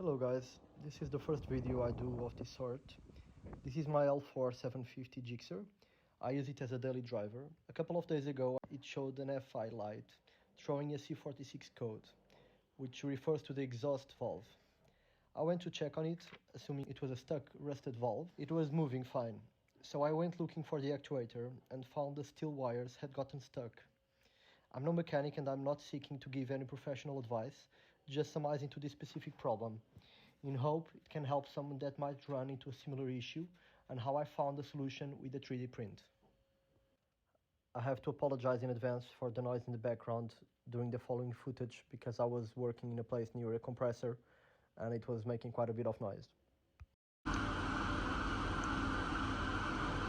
Hello guys, this is the first video I do of this sort. This is my L4 750 Gixxer. I use it as a daily driver. A couple of days ago it showed an FI light showing a C46 code, which refers to the exhaust valve. I went to check on it, assuming it was a stuck rusted valve. It was moving fine, so I went looking for the actuator and found the steel wires had gotten stuck. I'm no mechanic and I'm not seeking to give any professional advice, just summarizing to this specific problem, in hope it can help someone that might run into a similar issue, and how I found the solution with a 3D print. I have to apologize in advance for the noise in the background during the following footage, because I was working in a place near a compressor and it was making quite a bit of noise.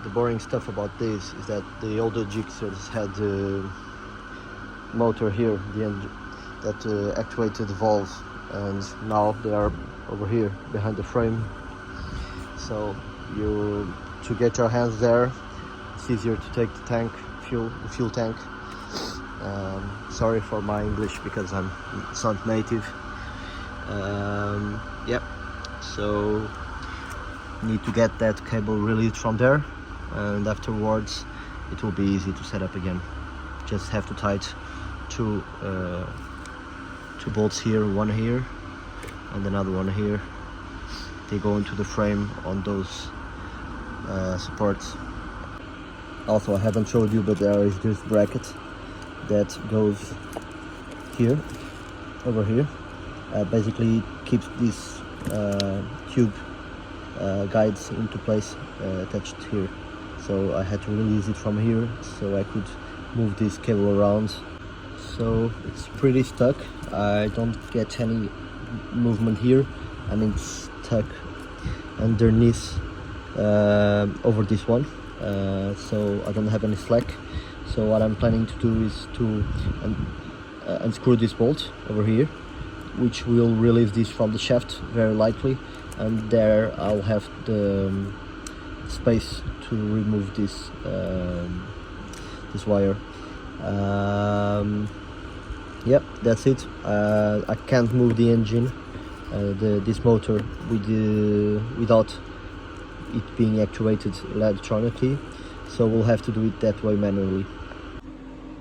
The boring stuff about this is that the older Gixxers had the motor here, the engine that actuated the valves, and now they are over here behind the frame. So to get your hands there, it's easier to take the tank, the fuel tank. Sorry for my English because I'm not native. Yep. So need to get that cable released from there, and afterwards it will be easy to set up again. Just have to tighten two bolts here, one here and another one here. They go into the frame on those supports. Also, I haven't showed you, but there is this bracket that goes here, over here. Basically it keeps this tube guides into place, attached here. So I had to release it from here so I could move this cable around. So it's pretty stuck. I don't get any movement here. I mean, it's stuck underneath over this one, so I don't have any slack. So what I'm planning to do is to unscrew this bolt over here, which will release this from the shaft very likely, and there I'll have the space to remove this this wire. Yep, that's it. I can't move the engine, this motor, without it being actuated electronically, so we'll have to do it that way manually.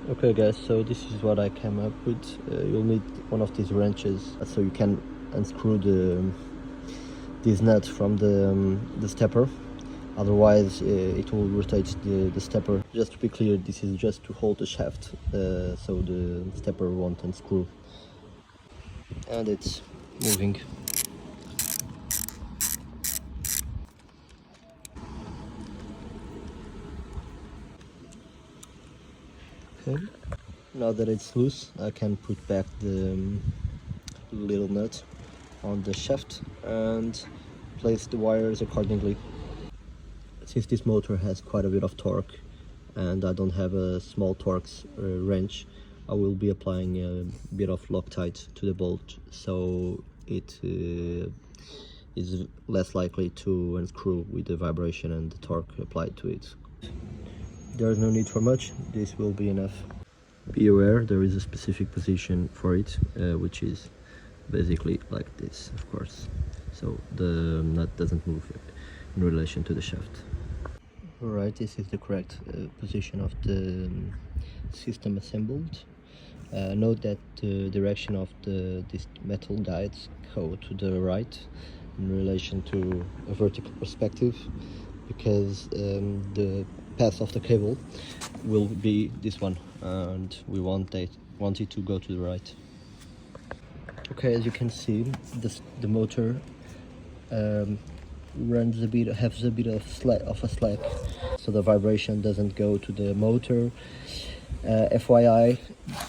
Okay guys, so this is what I came up with. You'll need one of these wrenches so you can unscrew this nut from the stepper. Otherwise it will rotate the stepper. Just to be clear, this is just to hold the shaft, so the stepper won't unscrew. And it's moving. Okay, now that it's loose, I can put back the little nut on the shaft and place the wires accordingly. Since this motor has quite a bit of torque and I don't have a small Torx wrench, I will be applying a bit of Loctite to the bolt, so it is less likely to unscrew with the vibration and the torque applied to it. There is no need for much, this will be enough. Be aware there is a specific position for it, which is basically like this, of course, so the nut doesn't move in relation to the shaft. Alright, this is the correct position of the system assembled. Note that the direction of these metal guides go to the right in relation to a vertical perspective, because the path of the cable will be this one, and we want it to go to the right. Okay, as you can see, the motor has a bit of a slack, so the vibration doesn't go to the motor. FYI,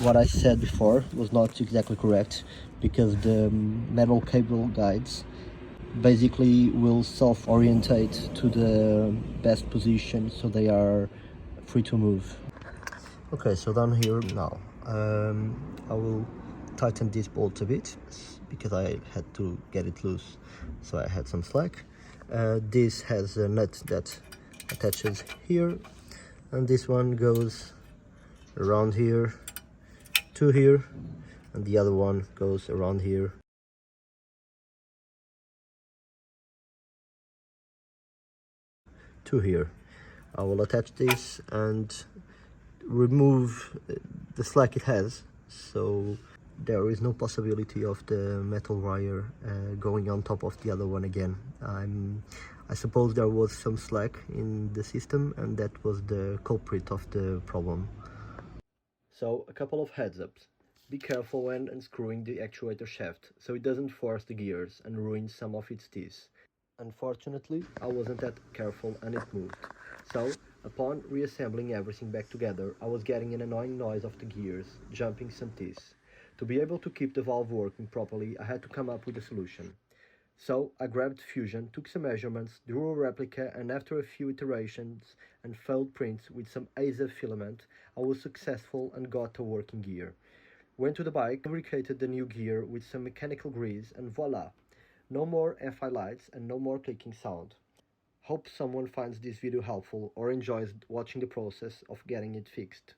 what I said before was not exactly correct, because the metal cable guides basically will self-orientate to the best position, so they are free to move. Okay, so down here now, I will tighten this bolt a bit because I had to get it loose, so I had some slack. This has a nut that attaches here, and this one goes around here to here, and the other one goes around here to here. I will attach this and remove the slack it has, so there is no possibility of the metal wire going on top of the other one again. I suppose there was some slack in the system, and that was the culprit of the problem. So, a couple of heads ups. Be careful when unscrewing the actuator shaft, so it doesn't force the gears and ruin some of its teeth. Unfortunately, I wasn't that careful and it moved. So, upon reassembling everything back together, I was getting an annoying noise of the gears, jumping some teeth. To be able to keep the valve working properly, I had to come up with a solution. So, I grabbed Fusion, took some measurements, drew a replica, and after a few iterations and failed prints with some ASA filament, I was successful and got a working gear. Went to the bike, lubricated the new gear with some mechanical grease, and voila! No more FI lights and no more clicking sound. Hope someone finds this video helpful or enjoys watching the process of getting it fixed.